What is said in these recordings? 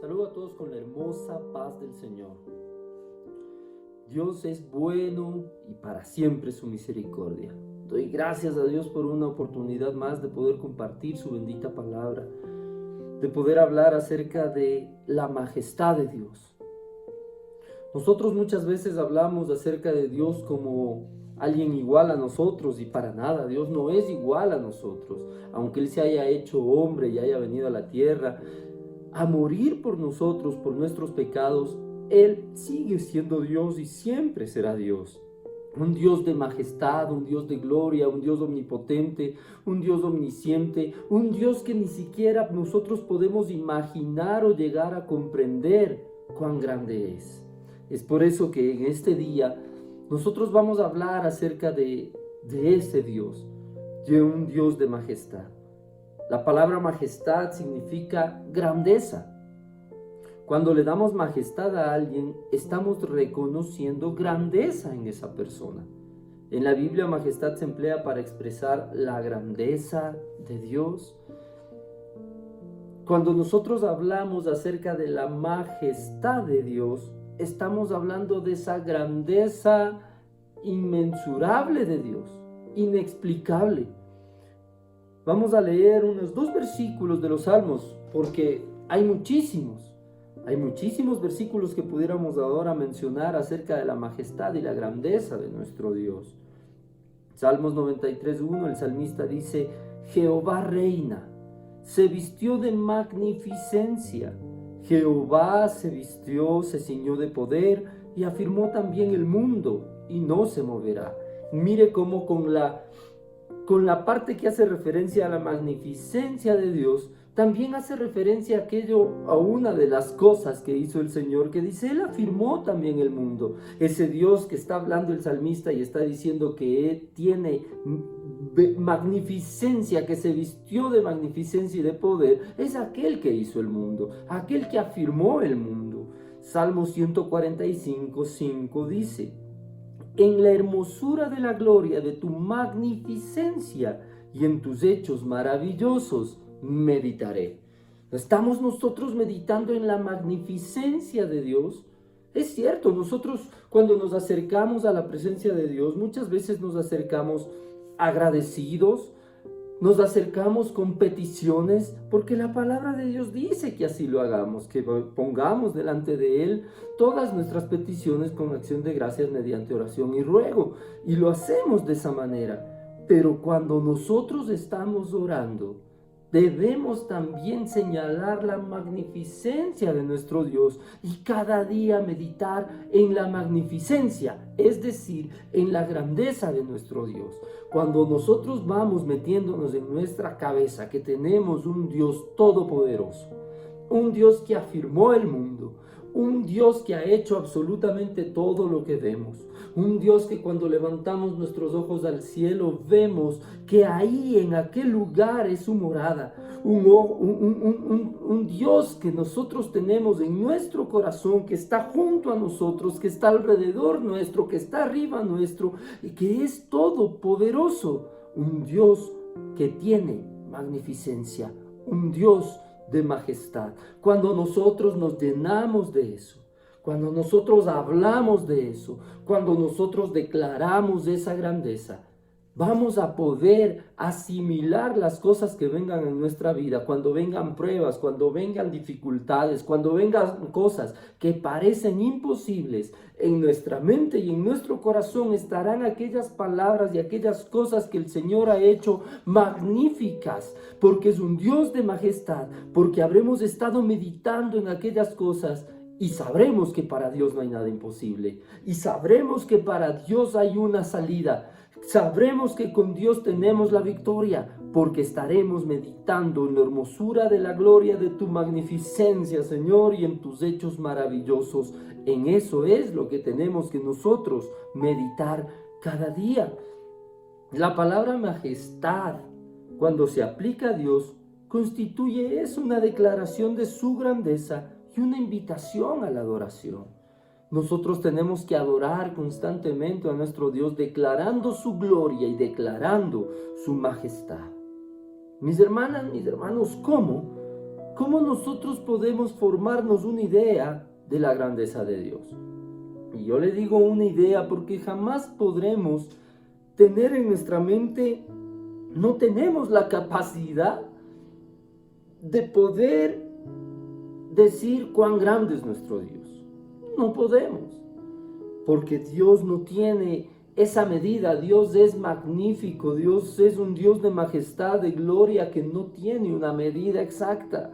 Saludo a todos con la hermosa paz del Señor. Dios es bueno y para siempre su misericordia. Doy gracias a Dios por una oportunidad más de poder compartir su bendita palabra, de poder hablar acerca de la majestad de Dios. Nosotros muchas veces hablamos acerca de Dios como alguien igual a nosotros y para nada, Dios no es igual a nosotros. Aunque Él se haya hecho hombre y haya venido a la tierra a morir por nosotros, por nuestros pecados, Él sigue siendo Dios y siempre será Dios. Un Dios de majestad, un Dios de gloria, un Dios omnipotente, un Dios omnisciente, un Dios que ni siquiera nosotros podemos imaginar o llegar a comprender cuán grande es. Es por eso que en este día nosotros vamos a hablar acerca de ese Dios, de un Dios de majestad. La palabra majestad significa grandeza. Cuando le damos majestad a alguien, estamos reconociendo grandeza en esa persona. En la Biblia, majestad se emplea para expresar la grandeza de Dios. Cuando nosotros hablamos acerca de la majestad de Dios, estamos hablando de esa grandeza inmensurable de Dios, inexplicable. Vamos a leer unos 2 versículos de los Salmos, porque hay muchísimos versículos que pudiéramos ahora mencionar acerca de la majestad y la grandeza de nuestro Dios. Salmos 93:1, el salmista dice: Jehová reina, se vistió de magnificencia. Jehová se vistió, se ciñó de poder y afirmó también el mundo y no se moverá. Mire cómo con la parte que hace referencia a la magnificencia de Dios, también hace referencia a una de las cosas que hizo el Señor, que dice, Él afirmó también el mundo. Ese Dios que está hablando el salmista y está diciendo que Él tiene magnificencia, que se vistió de magnificencia y de poder, es aquel que hizo el mundo, aquel que afirmó el mundo. Salmo 145:5 dice: en la hermosura de la gloria de tu magnificencia y en tus hechos maravillosos meditaré. ¿Estamos nosotros meditando en la magnificencia de Dios? Es cierto, nosotros cuando nos acercamos a la presencia de Dios, muchas veces nos acercamos agradecidos, nos acercamos con peticiones, porque la palabra de Dios dice que así lo hagamos, que pongamos delante de Él todas nuestras peticiones con acción de gracias mediante oración y ruego, y lo hacemos de esa manera. Pero cuando nosotros estamos orando, debemos también señalar la magnificencia de nuestro Dios y cada día meditar en la magnificencia, es decir, en la grandeza de nuestro Dios. Cuando nosotros vamos metiéndonos en nuestra cabeza que tenemos un Dios todopoderoso, un Dios que afirmó el mundo, un Dios que ha hecho absolutamente todo lo que vemos, un Dios que cuando levantamos nuestros ojos al cielo vemos que ahí en aquel lugar es su morada, un Dios que nosotros tenemos en nuestro corazón, que está junto a nosotros, que está alrededor nuestro, que está arriba nuestro y que es todopoderoso, un Dios que tiene magnificencia, un Dios de majestad. Cuando nosotros nos llenamos de eso, cuando nosotros hablamos de eso, cuando nosotros declaramos esa grandeza, vamos a poder asimilar las cosas que vengan en nuestra vida, cuando vengan pruebas, cuando vengan dificultades, cuando vengan cosas que parecen imposibles. En nuestra mente y en nuestro corazón estarán aquellas palabras y aquellas cosas que el Señor ha hecho magníficas, porque es un Dios de majestad, porque habremos estado meditando en aquellas cosas. Y sabremos que para Dios no hay nada imposible. Y sabremos que para Dios hay una salida. Sabremos que con Dios tenemos la victoria, porque estaremos meditando en la hermosura de la gloria de tu magnificencia, Señor, y en tus hechos maravillosos. En eso es lo que tenemos que nosotros meditar cada día. La palabra majestad, cuando se aplica a Dios, constituye una declaración de su grandeza y una invitación a la adoración. Nosotros tenemos que adorar constantemente a nuestro Dios, declarando su gloria y declarando su majestad. Mis hermanas, mis hermanos, ¿cómo ¿Cómo nosotros podemos formarnos una idea de la grandeza de Dios? Y yo le digo una idea porque jamás podremos tener en nuestra mente, no tenemos la capacidad de poder decir cuán grande es nuestro Dios. No podemos, porque Dios no tiene esa medida. Dios es magnífico, Dios es un Dios de majestad, de gloria, que no tiene una medida exacta,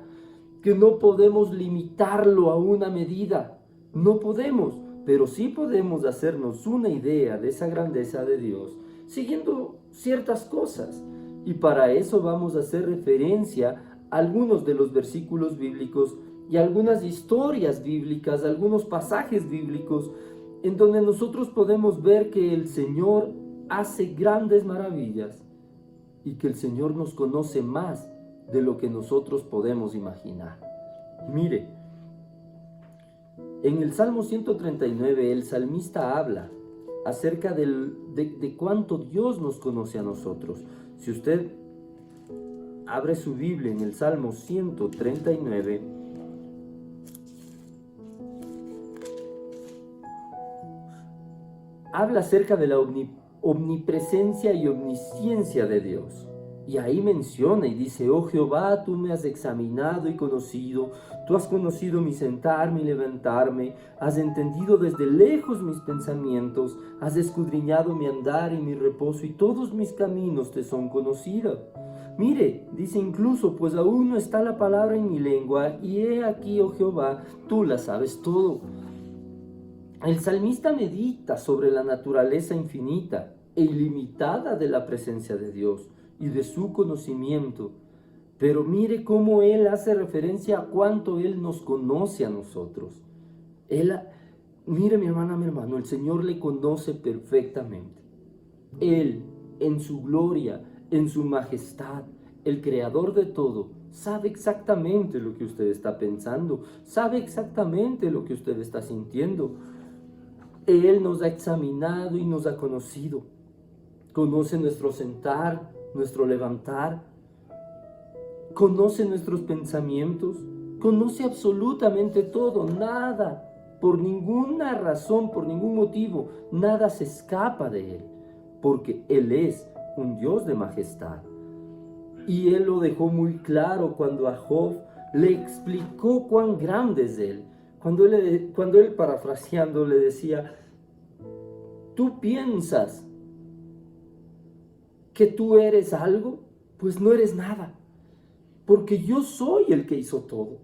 que no podemos limitarlo a una medida. No podemos, pero sí podemos hacernos una idea de esa grandeza de Dios siguiendo ciertas cosas. Y para eso vamos a hacer referencia a algunos de los versículos bíblicos y algunas historias bíblicas, algunos pasajes bíblicos en donde nosotros podemos ver que el Señor hace grandes maravillas y que el Señor nos conoce más de lo que nosotros podemos imaginar. Mire, en el Salmo 139 el salmista habla acerca de cuánto Dios nos conoce a nosotros. Si usted abre su Biblia en el Salmo 139, habla acerca de la omnipresencia y omnisciencia de Dios. Y ahí menciona y dice: oh Jehová, tú me has examinado y conocido, tú has conocido mi sentarme y levantarme, has entendido desde lejos mis pensamientos, has escudriñado mi andar y mi reposo, y todos mis caminos te son conocidos. Mire, dice incluso: pues aún no está la palabra en mi lengua, y he aquí, oh Jehová, tú la sabes todo. El salmista medita sobre la naturaleza infinita e ilimitada de la presencia de Dios y de su conocimiento. Pero mire cómo él hace referencia a cuánto él nos conoce a nosotros. Mire, mi hermana, mi hermano, el Señor le conoce perfectamente. Él, en su gloria, en su majestad, el creador de todo, sabe exactamente lo que usted está pensando, sabe exactamente lo que usted está sintiendo. Él nos ha examinado y nos ha conocido. Conoce nuestro sentar, nuestro levantar, conoce nuestros pensamientos, conoce absolutamente todo. Nada, por ninguna razón, por ningún motivo, nada se escapa de Él, porque Él es un Dios de majestad. Y Él lo dejó muy claro cuando a Job le explicó cuán grande es Él. Cuando él parafraseando le decía: ¿tú piensas que tú eres algo? Pues no eres nada, porque yo soy el que hizo todo.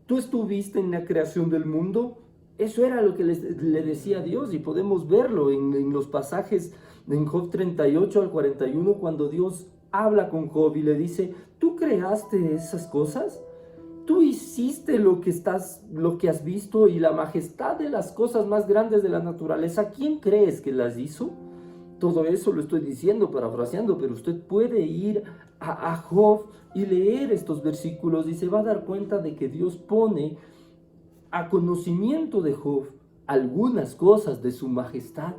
Tú estuviste en la creación del mundo. Eso era lo que le decía a Dios, y podemos verlo en los pasajes en Job 38 al 41, cuando Dios habla con Job y le dice: ¿tú creaste esas cosas? Tú hiciste lo que has visto, y la majestad de las cosas más grandes de la naturaleza, ¿quién crees que las hizo? Todo eso lo estoy diciendo, parafraseando, pero usted puede ir a Job y leer estos versículos y se va a dar cuenta de que Dios pone a conocimiento de Job algunas cosas de su majestad.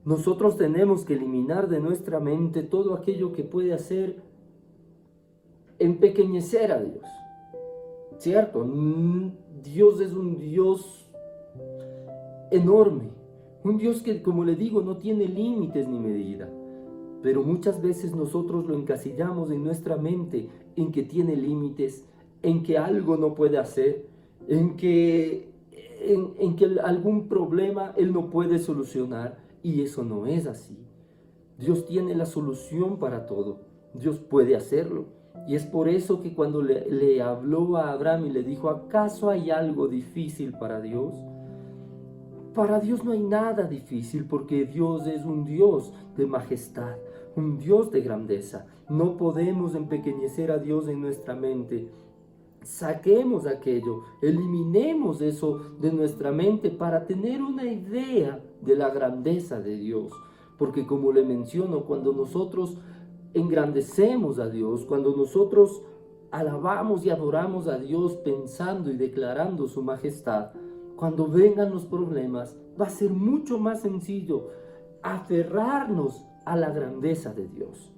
Nosotros tenemos que eliminar de nuestra mente todo aquello que puede hacer empequeñecer a Dios, ¿cierto? Dios es un Dios enorme, un Dios que, como le digo, no tiene límites ni medida, pero muchas veces nosotros lo encasillamos en nuestra mente en que tiene límites, en que algo no puede hacer, en que algún problema Él no puede solucionar, y eso no es así. Dios tiene la solución para todo, Dios puede hacerlo. Y es por eso que cuando le habló a Abraham y le dijo: ¿acaso hay algo difícil para Dios? Para Dios no hay nada difícil, porque Dios es un Dios de majestad, un Dios de grandeza. No podemos empequeñecer a Dios en nuestra mente. Saquemos aquello, eliminemos eso de nuestra mente para tener una idea de la grandeza de Dios. Porque, como le menciono, cuando nosotros engrandecemos a Dios, cuando nosotros alabamos y adoramos a Dios pensando y declarando su majestad, cuando vengan los problemas, va a ser mucho más sencillo aferrarnos a la grandeza de Dios.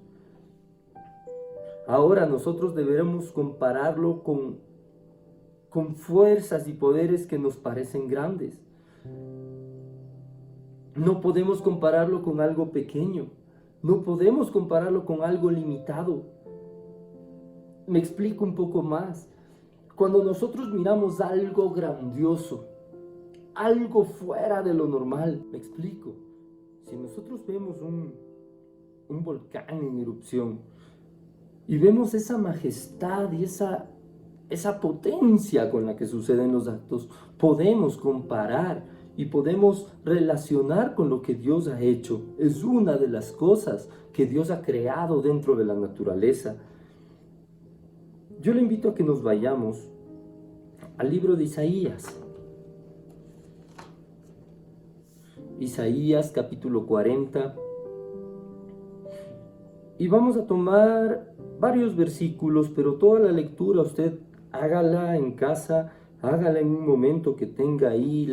Ahora nosotros deberemos compararlo con fuerzas y poderes que nos parecen grandes. No podemos compararlo con algo pequeño. No podemos compararlo con algo limitado. Me explico un poco más. Cuando nosotros miramos algo grandioso, algo fuera de lo normal, me explico. Si nosotros vemos un volcán en erupción y vemos esa majestad y esa potencia con la que suceden los actos, podemos comparar y podemos relacionar con lo que Dios ha hecho. Es una de las cosas que Dios ha creado dentro de la naturaleza. Yo le invito a que nos vayamos al libro de Isaías. Isaías capítulo 40. Y vamos a tomar varios versículos, pero toda la lectura usted hágala en casa, hágala en un momento que tenga ahí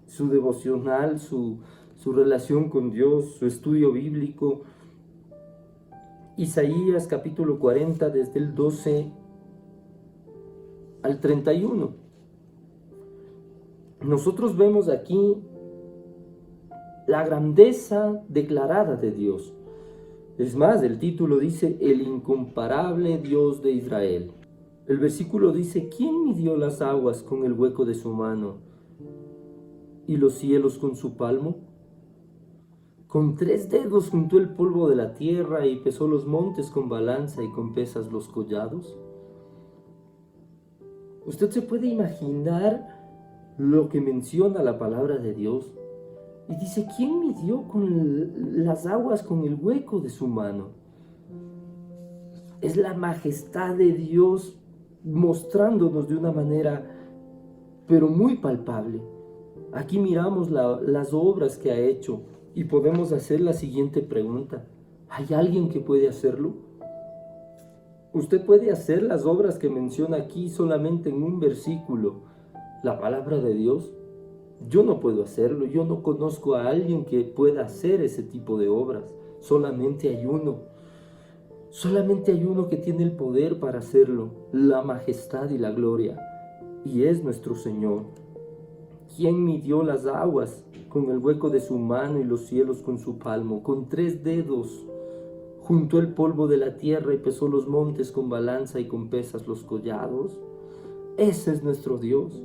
su devocional, su relación con Dios, su estudio bíblico. Isaías capítulo 40, desde el 12 al 31. Nosotros vemos aquí la grandeza declarada de Dios. Es más, el título dice, el incomparable Dios de Israel. El versículo dice, ¿quién midió las aguas con el hueco de su mano y los cielos con su palmo? Con 3 dedos juntó el polvo de la tierra y pesó los montes con balanza y con pesas los collados. Usted se puede imaginar lo que menciona la palabra de Dios. Y dice, ¿quién midió con las aguas con el hueco de su mano? Es la majestad de Dios mostrándonos de una manera, pero muy palpable. Aquí miramos las obras que ha hecho y podemos hacer la siguiente pregunta. ¿Hay alguien que puede hacerlo? Usted puede hacer las obras que menciona aquí solamente en un versículo, la palabra de Dios. Yo no puedo hacerlo, yo no conozco a alguien que pueda hacer ese tipo de obras. Solamente hay uno que tiene el poder para hacerlo, la majestad y la gloria, y es nuestro Señor. ¿Quién midió las aguas con el hueco de su mano y los cielos con su palmo? Con 3 dedos juntó el polvo de la tierra y pesó los montes con balanza y con pesas los collados. Ese es nuestro Dios,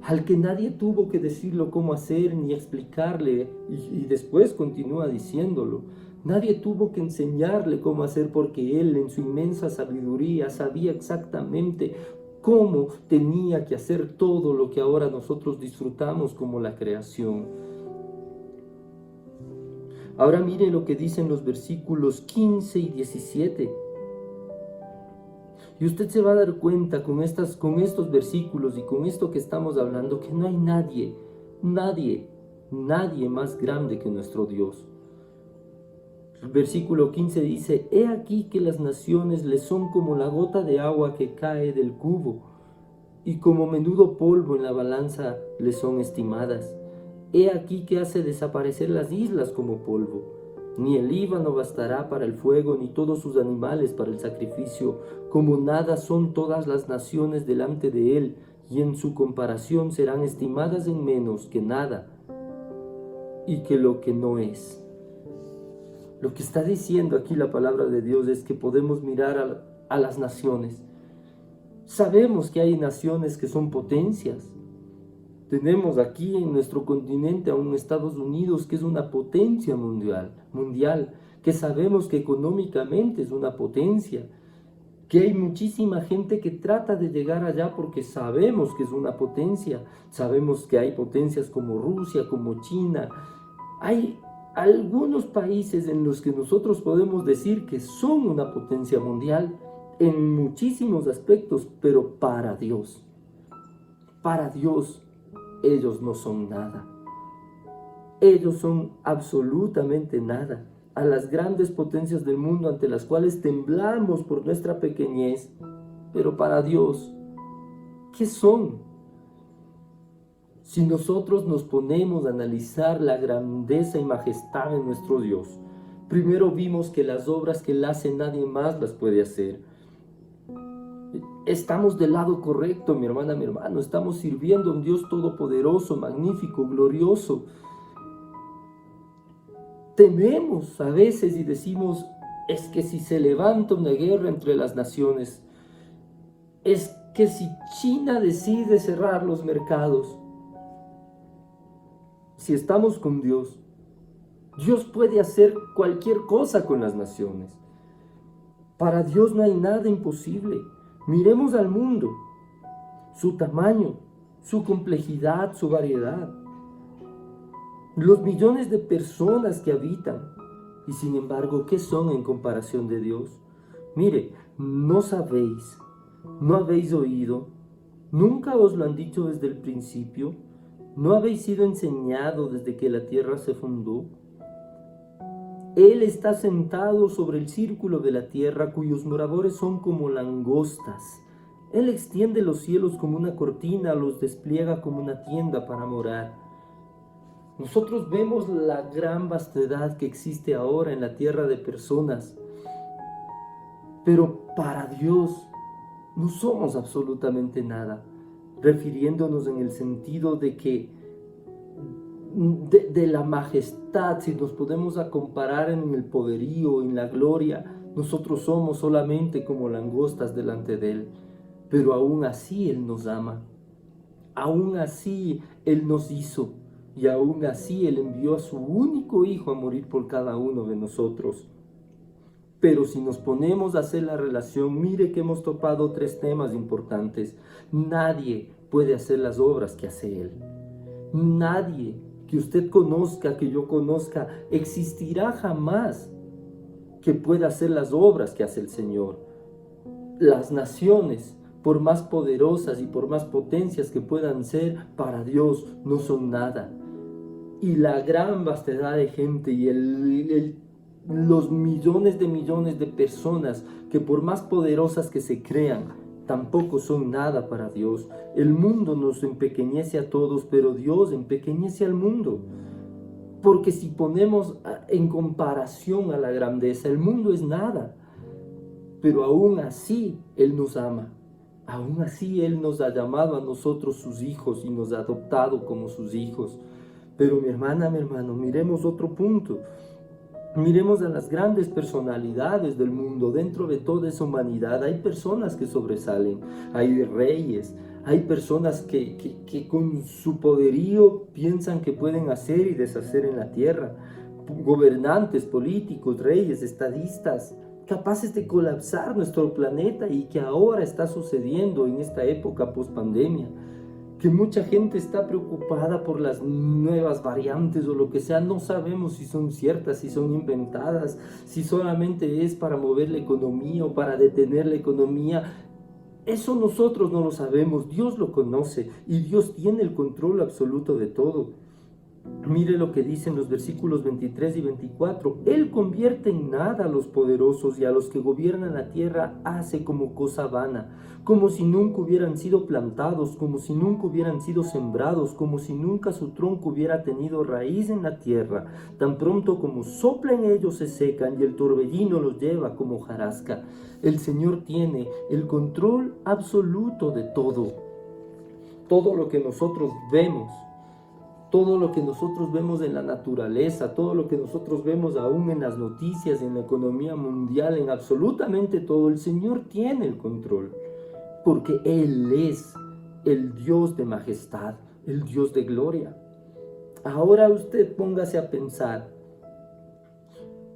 al que nadie tuvo que decirlo cómo hacer ni explicarle, y después continúa diciéndolo. Nadie tuvo que enseñarle cómo hacer, porque Él en su inmensa sabiduría sabía exactamente cómo tenía que hacer todo lo que ahora nosotros disfrutamos como la creación. Ahora mire lo que dicen los versículos 15 y 17. Y usted se va a dar cuenta con estos versículos y con esto que estamos hablando, que no hay nadie más grande que nuestro Dios. El versículo 15 dice, he aquí que las naciones le son como la gota de agua que cae del cubo, y como menudo polvo en la balanza le son estimadas. He aquí que hace desaparecer las islas como polvo. Ni el Líbano bastará para el fuego, ni todos sus animales para el sacrificio. Como nada son todas las naciones delante de él, y en su comparación serán estimadas en menos que nada, y que lo que no es. Lo que está diciendo aquí la palabra de Dios es que podemos mirar a las naciones. Sabemos que hay naciones que son potencias. Tenemos aquí en nuestro continente a un Estados Unidos que es una potencia mundial, que sabemos que económicamente es una potencia, que hay muchísima gente que trata de llegar allá porque sabemos que es una potencia. Sabemos que hay potencias como Rusia, como China. Hay algunos países en los que nosotros podemos decir que son una potencia mundial en muchísimos aspectos, pero para Dios, ellos no son nada. Ellos son absolutamente nada. A las grandes potencias del mundo ante las cuales temblamos por nuestra pequeñez, pero para Dios, ¿qué son? Si nosotros nos ponemos a analizar la grandeza y majestad de nuestro Dios, primero vimos que las obras que Él hace nadie más las puede hacer. estamos del lado correcto, mi hermana, mi hermano. Estamos sirviendo a un Dios todopoderoso, magnífico, glorioso. Tememos a veces y decimos, es que si se levanta una guerra entre las naciones, es que si China decide cerrar los mercados, si estamos con Dios, Dios puede hacer cualquier cosa con las naciones. Para Dios no hay nada imposible. Miremos al mundo, su tamaño, su complejidad, su variedad, los millones de personas que habitan. Y sin embargo, ¿qué son en comparación de Dios? Mire, no sabéis, no habéis oído, nunca os lo han dicho desde el principio, no habéis sido enseñado desde que la tierra se fundó. Él está sentado sobre el círculo de la tierra, cuyos moradores son como langostas. Él extiende los cielos como una cortina, los despliega como una tienda para morar. Nosotros vemos la gran vastedad que existe ahora en la tierra de personas, pero para Dios no somos absolutamente nada, refiriéndonos en el sentido de que de la majestad, si nos podemos comparar en el poderío, en la gloria, nosotros somos solamente como langostas delante de Él, pero aún así Él nos ama, aún así Él nos hizo, y aún así Él envió a su único Hijo a morir por cada uno de nosotros. Pero si nos ponemos a hacer la relación, mire que hemos topado 3 temas importantes. Nadie puede hacer las obras que hace Él. Nadie que usted conozca, que yo conozca, existirá jamás que pueda hacer las obras que hace el Señor. Las naciones, por más poderosas y por más potencias que puedan ser, para Dios no son nada. Y la gran vastedad de gente y los millones de personas que por más poderosas que se crean, tampoco son nada para Dios. El mundo nos empequeñece a todos, pero Dios empequeñece al mundo. Porque si ponemos en comparación a la grandeza, el mundo es nada. Pero aún así Él nos ama. Aún así Él nos ha llamado a nosotros sus hijos y nos ha adoptado como sus hijos. Pero mi hermana, mi hermano, miremos otro punto. Miremos a las grandes personalidades del mundo. Dentro de toda esa humanidad hay personas que sobresalen, hay reyes, hay personas que con su poderío piensan que pueden hacer y deshacer en la tierra. Gobernantes, políticos, reyes, estadistas, capaces de colapsar nuestro planeta, y que ahora está sucediendo en esta época post-pandemia. Que mucha gente está preocupada por las nuevas variantes o lo que sea. No sabemos si son ciertas, si son inventadas, si solamente es para mover la economía o para detener la economía. Eso nosotros no lo sabemos, Dios lo conoce y Dios tiene el control absoluto de todo. Mire lo que dicen los versículos 23 y 24. Él convierte en nada a los poderosos, y a los que gobiernan la tierra hace como cosa vana, como si nunca hubieran sido plantados, como si nunca hubieran sido sembrados, como si nunca su tronco hubiera tenido raíz en la tierra. Tan pronto como sopla en ellos se secan, y el torbellino los lleva como hojarasca. El Señor tiene el control absoluto de todo. Todo lo que nosotros vemos, todo lo que nosotros vemos en la naturaleza, todo lo que nosotros vemos aún en las noticias, en la economía mundial, en absolutamente todo, el Señor tiene el control, porque Él es el Dios de majestad, el Dios de gloria. Ahora usted póngase a pensar,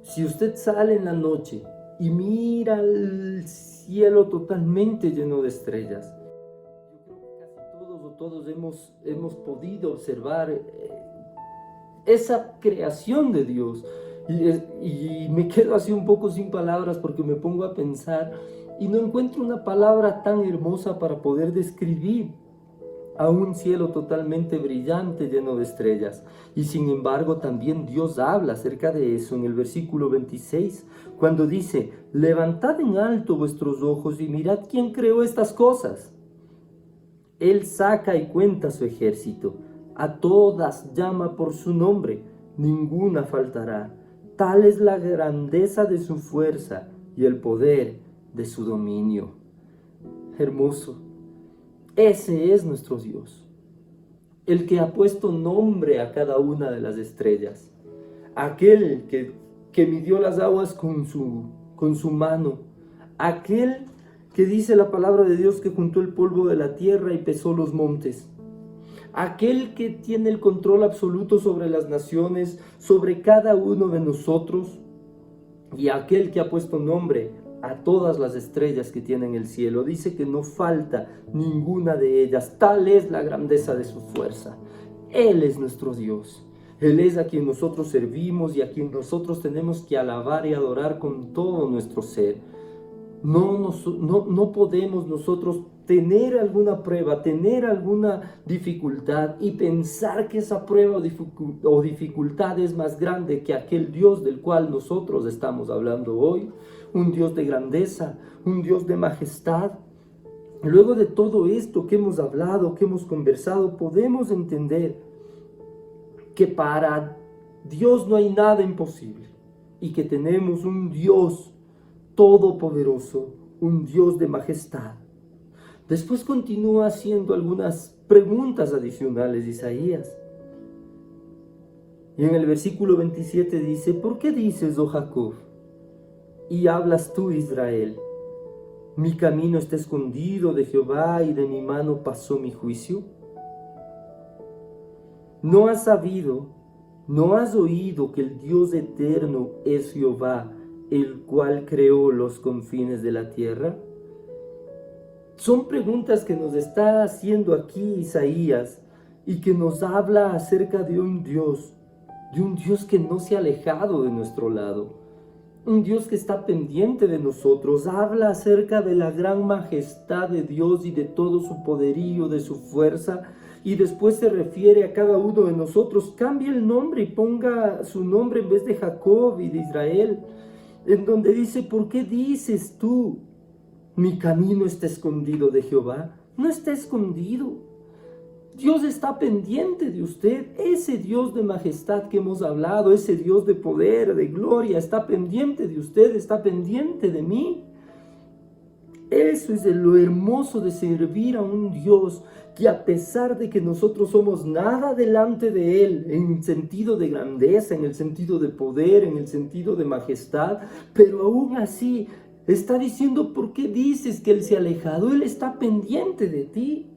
si usted sale en la noche y mira el cielo totalmente lleno de estrellas, todos hemos podido observar esa creación de Dios, y me quedo así un poco sin palabras, porque me pongo a pensar y no encuentro una palabra tan hermosa para poder describir a un cielo totalmente brillante, lleno de estrellas. Y sin embargo también Dios habla acerca de eso en el versículo 26, cuando dice: levantad en alto vuestros ojos y mirad quién creó estas cosas. Él saca y cuenta su ejército, a todas llama por su nombre, ninguna faltará. Tal es la grandeza de su fuerza y el poder de su dominio. Hermoso. Ese es nuestro Dios, el que ha puesto nombre a cada una de las estrellas, aquel que midió las aguas con su mano, aquel que dice la palabra de Dios que juntó el polvo de la tierra y pesó los montes, aquel que tiene el control absoluto sobre las naciones, sobre cada uno de nosotros, y aquel que ha puesto nombre a todas las estrellas que tienen el cielo. Dice que no falta ninguna de ellas. Tal es la grandeza de su fuerza. Él es nuestro Dios. Él es a quien nosotros servimos y a quien nosotros tenemos que alabar y adorar con todo nuestro ser. No podemos nosotros tener alguna prueba, tener alguna dificultad y pensar que esa prueba o dificultad es más grande que aquel Dios del cual nosotros estamos hablando hoy. Un Dios de grandeza, un Dios de majestad. Luego de todo esto que hemos hablado, que hemos conversado, podemos entender que para Dios no hay nada imposible y que tenemos un Dios todopoderoso, un Dios de majestad. Después continúa haciendo algunas preguntas adicionales Isaías. Y en el versículo 27 dice: ¿por qué dices, oh Jacob, y hablas tú, Israel? Mi camino está escondido de Jehová y de mi mano pasó mi juicio. ¿No has sabido, no has oído que el Dios eterno es Jehová, el cual creó los confines de la tierra? Son preguntas que nos está haciendo aquí Isaías y que nos habla acerca de un Dios que no se ha alejado de nuestro lado, un Dios que está pendiente de nosotros. Habla acerca de la gran majestad de Dios y de todo su poderío, de su fuerza, y después se refiere a cada uno de nosotros. Cambia el nombre y ponga su nombre en vez de Jacob y de Israel, en donde dice: ¿por qué dices tú, mi camino está escondido de Jehová? No está escondido. Dios está pendiente de usted. Ese Dios de majestad que hemos hablado, ese Dios de poder, de gloria, está pendiente de usted, está pendiente de mí. Eso es lo hermoso de servir a un Dios que, a pesar de que nosotros somos nada delante de Él, en sentido de grandeza, en el sentido de poder, en el sentido de majestad, pero aún así está diciendo: ¿por qué dices que Él se ha alejado? Él está pendiente de ti.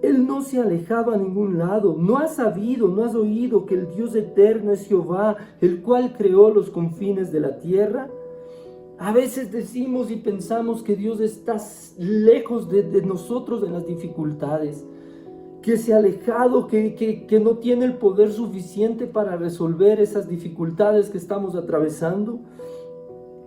Él no se ha alejado a ningún lado. ¿No has sabido, no has oído que el Dios eterno es Jehová, el cual creó los confines de la tierra? A veces decimos y pensamos que Dios está lejos de nosotros en las dificultades, que se ha alejado, que no tiene el poder suficiente para resolver esas dificultades que estamos atravesando.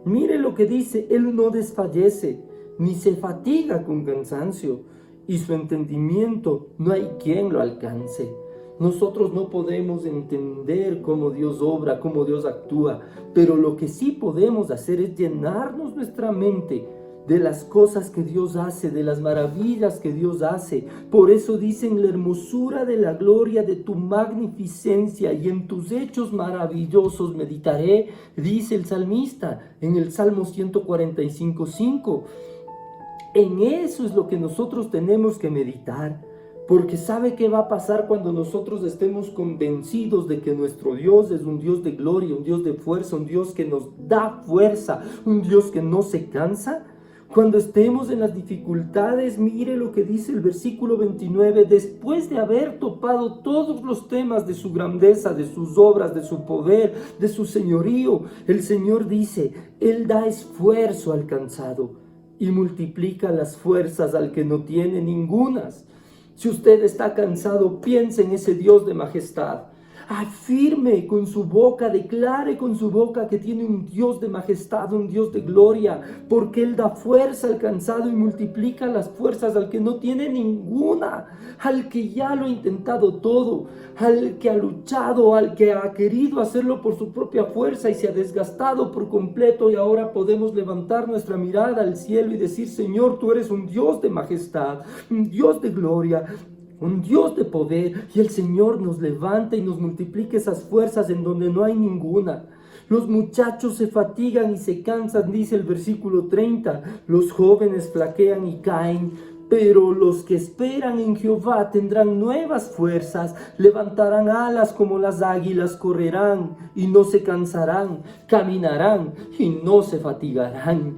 Mire lo que dice: Él no desfallece, ni se fatiga con cansancio, y su entendimiento no hay quien lo alcance. Nosotros no podemos entender cómo Dios obra, cómo Dios actúa, pero lo que sí podemos hacer es llenarnos nuestra mente de las cosas que Dios hace, de las maravillas que Dios hace. Por eso dicen: la hermosura de la gloria de tu magnificencia, y en tus hechos maravillosos meditaré, dice el salmista en el Salmo 145:5. En eso es lo que nosotros tenemos que meditar, porque ¿sabe qué va a pasar cuando nosotros estemos convencidos de que nuestro Dios es un Dios de gloria, un Dios de fuerza, un Dios que nos da fuerza, un Dios que no se cansa? Cuando estemos en las dificultades, mire lo que dice el versículo 29, después de haber topado todos los temas de su grandeza, de sus obras, de su poder, de su señorío, el Señor dice: Él da esfuerzo al cansado y multiplica las fuerzas al que no tiene ningunas. Si usted está cansado, piense en ese Dios de majestad. Afirme con su boca, declare con su boca que tiene un Dios de majestad, un Dios de gloria, porque Él da fuerza al cansado y multiplica las fuerzas al que no tiene ninguna, al que ya lo ha intentado todo, al que ha luchado, al que ha querido hacerlo por su propia fuerza y se ha desgastado por completo, y ahora podemos levantar nuestra mirada al cielo y decir: Señor, tú eres un Dios de majestad, un Dios de gloria, un Dios de poder, y el Señor nos levanta y nos multiplica esas fuerzas en donde no hay ninguna. Los muchachos se fatigan y se cansan, dice el versículo 30. Los jóvenes flaquean y caen, pero los que esperan en Jehová tendrán nuevas fuerzas, levantarán alas como las águilas, correrán y no se cansarán, caminarán y no se fatigarán.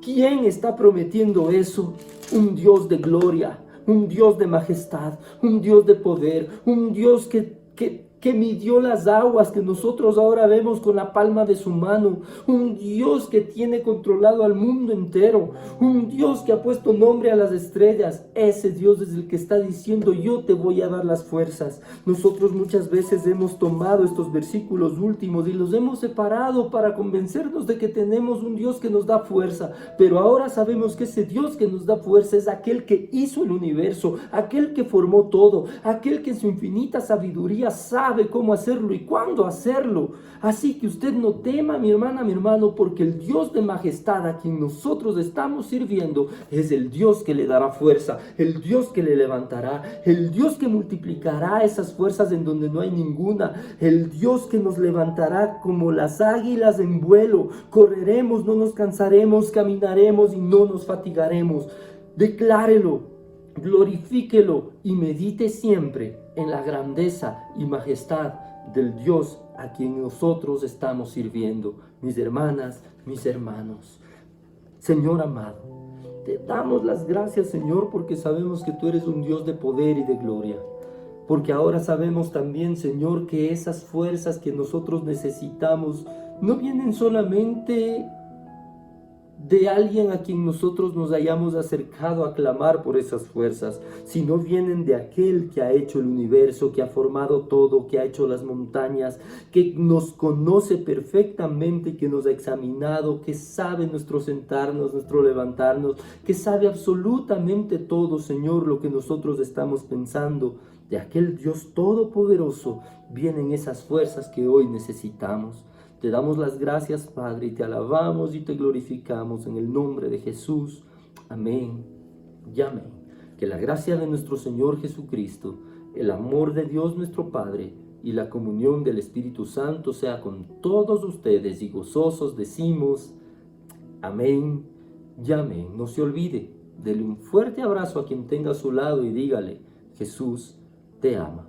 ¿Quién está prometiendo eso? Un Dios de gloria, un Dios de majestad, un Dios de poder, un Dios que midió las aguas que nosotros ahora vemos con la palma de su mano, un Dios que tiene controlado al mundo entero, un Dios que ha puesto nombre a las estrellas. Ese Dios es el que está diciendo: yo te voy a dar las fuerzas. Nosotros muchas veces hemos tomado estos versículos últimos y los hemos separado para convencernos de que tenemos un Dios que nos da fuerza, pero ahora sabemos que ese Dios que nos da fuerza es aquel que hizo el universo, aquel que formó todo, aquel que en su infinita sabiduría sabe cómo hacerlo y cuándo hacerlo. Así que usted no tema, mi hermana, mi hermano, porque el Dios de majestad a quien nosotros estamos sirviendo es el Dios que le dará fuerza, el Dios que le levantará, el Dios que multiplicará esas fuerzas en donde no hay ninguna, el Dios que nos levantará como las águilas en vuelo. Correremos, no nos cansaremos, caminaremos y no nos fatigaremos. Declárelo, glorifíquelo y medite siempre en la grandeza y majestad del Dios a quien nosotros estamos sirviendo. Mis hermanas, mis hermanos, Señor amado, te damos las gracias, Señor, porque sabemos que tú eres un Dios de poder y de gloria. Porque ahora sabemos también, Señor, que esas fuerzas que nosotros necesitamos no vienen solamente de alguien a quien nosotros nos hayamos acercado a clamar por esas fuerzas, sino vienen de aquel que ha hecho el universo, que ha formado todo, que ha hecho las montañas, que nos conoce perfectamente, que nos ha examinado, que sabe nuestro sentarnos, nuestro levantarnos, que sabe absolutamente todo, Señor, lo que nosotros estamos pensando. De aquel Dios todopoderoso vienen esas fuerzas que hoy necesitamos. Te damos las gracias, Padre, y te alabamos y te glorificamos en el nombre de Jesús. Amén y amén. Que la gracia de nuestro Señor Jesucristo, el amor de Dios nuestro Padre y la comunión del Espíritu Santo sea con todos ustedes, y gozosos decimos amén y amén. No se olvide, dele un fuerte abrazo a quien tenga a su lado y dígale: Jesús te ama.